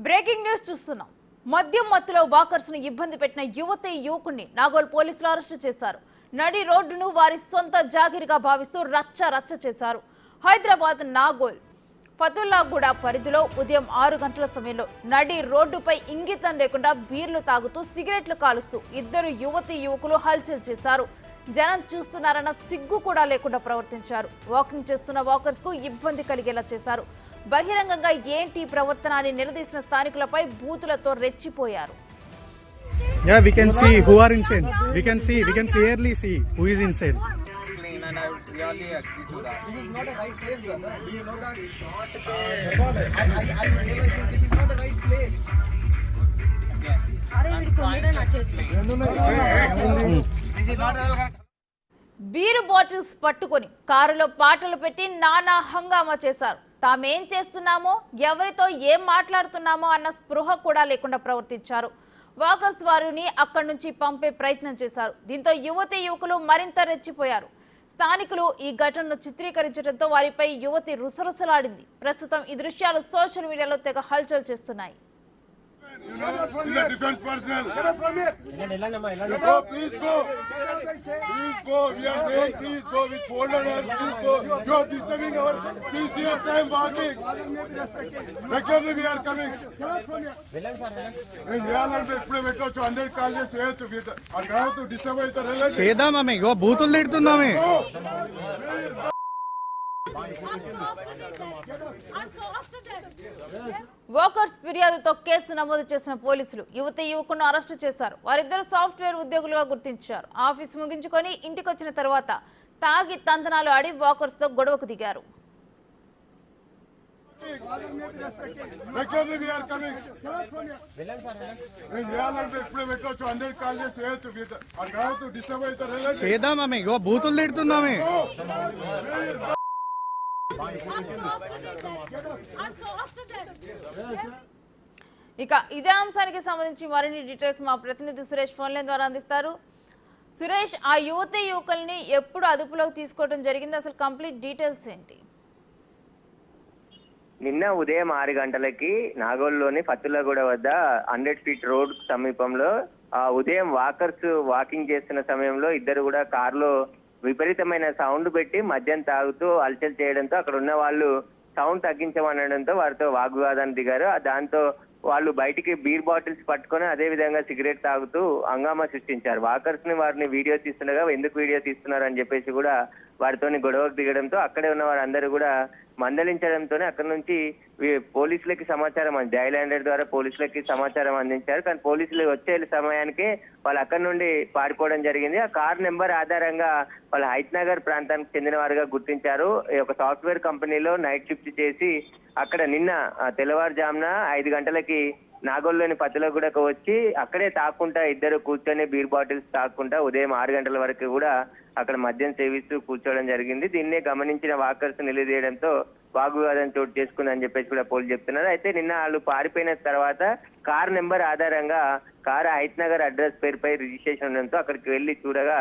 Breaking news చూస్తున్నాం. మద్యం మత్తులో వాకర్స్ ను ఇబ్బంది పెట్టిన యువకుడిని నాగోల్ పోలీసులు అరెస్టు చేశారు. నడి రోడ్డును వారి సొంత జాగిరిగా భావిస్తూ రచ్చ చేశారు. హైదరాబాద్ నాగోల్ ఫతుల్లాగూడ పరిధిలో ఉదయం 6 గంటల సమయంలో నడి రోడ్డుపై ఇంగితం లేకుండా బీర్లు తాగుతూ సిగరెట్లు కాలుస్తూ ఇద్దరు యువకులు హల్చల్ చేశారు. జనం చూస్తున్నారన్న సిగ్గు కూడా లేకుండా ప్రవర్తించారు. వాకింగ్ చేస్తున్న వాకర్స్ కు ఇబ్బంది కలిగేలా చేశారు. బహిరంగంగా ఏంటి ప్రవర్తన అని నిలదీసిన స్థానికులపై బూతులతో రెచ్చిపోయారు. Yeah, we can see who are insane. We can clearly see who is insane. And I really agree to that. This is not a right place, brother. Do you know that? It's not. I realize that this is not the right place. Beer bottles పట్టుకొని కారులో పాటలు పెట్టి నానా హంగామా చేశారు. తామేం చేస్తున్నామో, ఎవరితో ఏం మాట్లాడుతున్నామో అన్న స్పృహ కూడా లేకుండా ప్రవర్తించారు. వాకర్స్ వారిని అక్కడి నుంచి పంపే ప్రయత్నం చేశారు. దీంతో యువకులు మరింత రెచ్చిపోయారు. స్థానికులు ఈ ఘటనను చిత్రీకరించడంతో వారిపై యువతి రుసరుసలాడింది. ప్రస్తుతం ఈ దృశ్యాలు సోషల్ మీడియాలో తెగ హల్చల్ చేస్తున్నాయి. You know, he's a defense personnel. Get up from here. Go, please go. Please go. We are saying, please go with folded hands. Please go. You are disturbing our. Please see your time walking. Regularly we are coming. And we are not expected to 100 colleges to have to be. And we have to disturb the relation. చేద్దామే ఇగో బూతులు తిడుతున్నామే. Walkers ఫిర్యాదుతో case నమోదు చేసిన పోలీసులు యువకులను arrest చేశారు. వారిద్దరు software ఉద్యోగులుగా గుర్తించారు. ఆఫీస్ ముగించుకొని ఇంటికొచ్చిన తర్వాత తాగి తందనాలు ఆడి వాకర్స్ తో గొడవకు దిగారు. Regularly we are coming. And we are not expected to 100 colleges to have to be. And we have to disturb the relation. చేద్దామే ఇగో బూతులు తిడుతున్నామే. ఇక ఇదే అంశానికి సంబంధించి మరిన్ని డీటెయిల్స్ మా ప్రతినిధి సురేష్ ఫోన్ లైన్ ద్వారా అందిస్తారు. సురేష్, ఆ యువకుల్ని ఎప్పుడు అదుపులోకి తీసుకోవడం జరిగింది? అసలు కంప్లీట్ డీటెయిల్స్ ఏంటి? నిన్న ఉదయం 6 గంటలకి నాగోల్లోని ఫతుల్లాగూడ వద్ద 100 ఫీట్ రోడ్ సమీపంలో ఉదయం వాకర్స్ వాకింగ్ చేస్తున్న సమయంలో ఇద్దరు కూడా కారులో విపరీతమైన సౌండ్ పెట్టి మద్యం తాగుతూ అలచల్ చేయడంతో అక్కడ ఉన్న వాళ్ళు సౌండ్ తగ్గించమనడంతో వారితో వాగ్వాదాన్ని దిగారు. దాంతో వాళ్ళు బయటికి బీర్ బాటిల్స్ పట్టుకొని అదే విధంగా సిగరెట్ తాగుతూ హంగామా సృష్టించారు. వాకర్స్ ని వారిని వీడియో తీస్తుండగా ఎందుకు వీడియో తీస్తున్నారు అని చెప్పేసి కూడా వారితోని గొడవకు దిగడంతో అక్కడే ఉన్న వారందరూ కూడా మందలించడంతోనే అక్కడ నుంచి పోలీసులకి సమాచారం డైలాండర్ ద్వారా పోలీసులకి సమాచారం అందించారు. కానీ పోలీసులు వచ్చే సమయానికి వాళ్ళు అక్కడి నుండి పారిపోవడం జరిగింది. ఆ కార్ నెంబర్ ఆధారంగా వాళ్ళు హైత్ నగర్ ప్రాంతానికి చెందిన వారుగా గుర్తించారు. ఒక సాఫ్ట్వేర్ కంపెనీలో నైట్ షిఫ్ట్ చేసి అక్కడ నిన్న తెల్లవారుజామున 5 గంటలకి నాగోల్లోని ఫతుల్లాగూడకు వచ్చి అక్కడే తాక్కుంటా ఇద్దరు కూర్చొని బీర్ బాటిల్స్ తాక్కుంటా ఉదయం 6 గంటల వరకు కూడా అక్కడ మద్యం సేవిస్తూ కూర్చోవడం జరిగింది. దీన్నే గమనించిన వాకర్స్ నిలదీయడంతో వాగ్వాదం చోటు చేసుకుందని చెప్పేసి కూడా పోలీసులు చెప్తున్నారు. అయితే నిన్న వాళ్ళు పారిపోయిన తర్వాత కార్ నెంబర్ ఆధారంగా కారు హైత్ నగర్ అడ్రస్ పేరుపై రిజిస్ట్రేషన్ ఉండడంతో అక్కడికి వెళ్లి చూడగా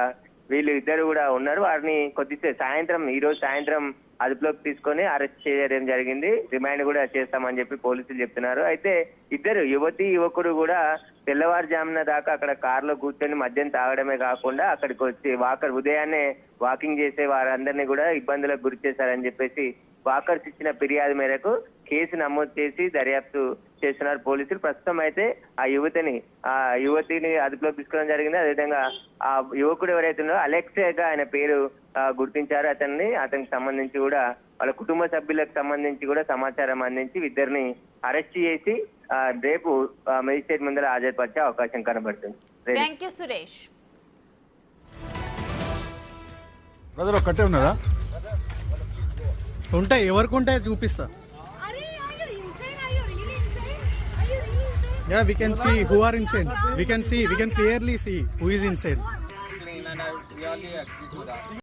వీళ్ళు ఇద్దరు కూడా ఉన్నారు. వారిని కొద్దిసేపు ఈ రోజు సాయంత్రం అదుపులోకి తీసుకొని అరెస్ట్ చేయడం జరిగింది. రిమాండ్ కూడా చేస్తామని చెప్పి పోలీసులు చెప్తున్నారు. అయితే ఇద్దరు యువకుడు కూడా తెల్లవారుజామున దాకా అక్కడ కారులో కూర్చొని మద్యం తాగడమే కాకుండా అక్కడికి వచ్చి ఉదయాన్నే వాకింగ్ చేసే వారందరినీ కూడా ఇబ్బందులకు గురి చేశారని చెప్పేసి వాకర్స్ ఇచ్చిన ఫిర్యాదు మేరకు కేసు నమోదు చేసి దర్యాప్తు చేస్తున్నారు పోలీసులు. ప్రస్తుతం అయితే ఆ యువతిని అదుపులోకి తీసుకోవడం జరిగింది. అదేవిధంగా ఆ యువకుడు ఎవరైతే ఉన్నారో అలెక్సేగా ఆయన పేరు గుర్తించారు. అతనికి సంబంధించి కూడా వాళ్ళ కుటుంబ సభ్యులకు సంబంధించి కూడా సమాచారం అందించి ఇద్దరిని అరెస్ట్ చేసి రేపు మెజిస్ట్రేట్ ముందర హాజరుపరిచే అవకాశం కనబడుతుంది. థాంక్యూ సురేష్. బ్రదర్ ఒక్కటే ఉన్నదా? ఉంటాయి, ఎవరికి ఉంటాయి చూపిస్తా. Yeah, we can see who are insane. We can clearly see who is insane. And I really agree to that.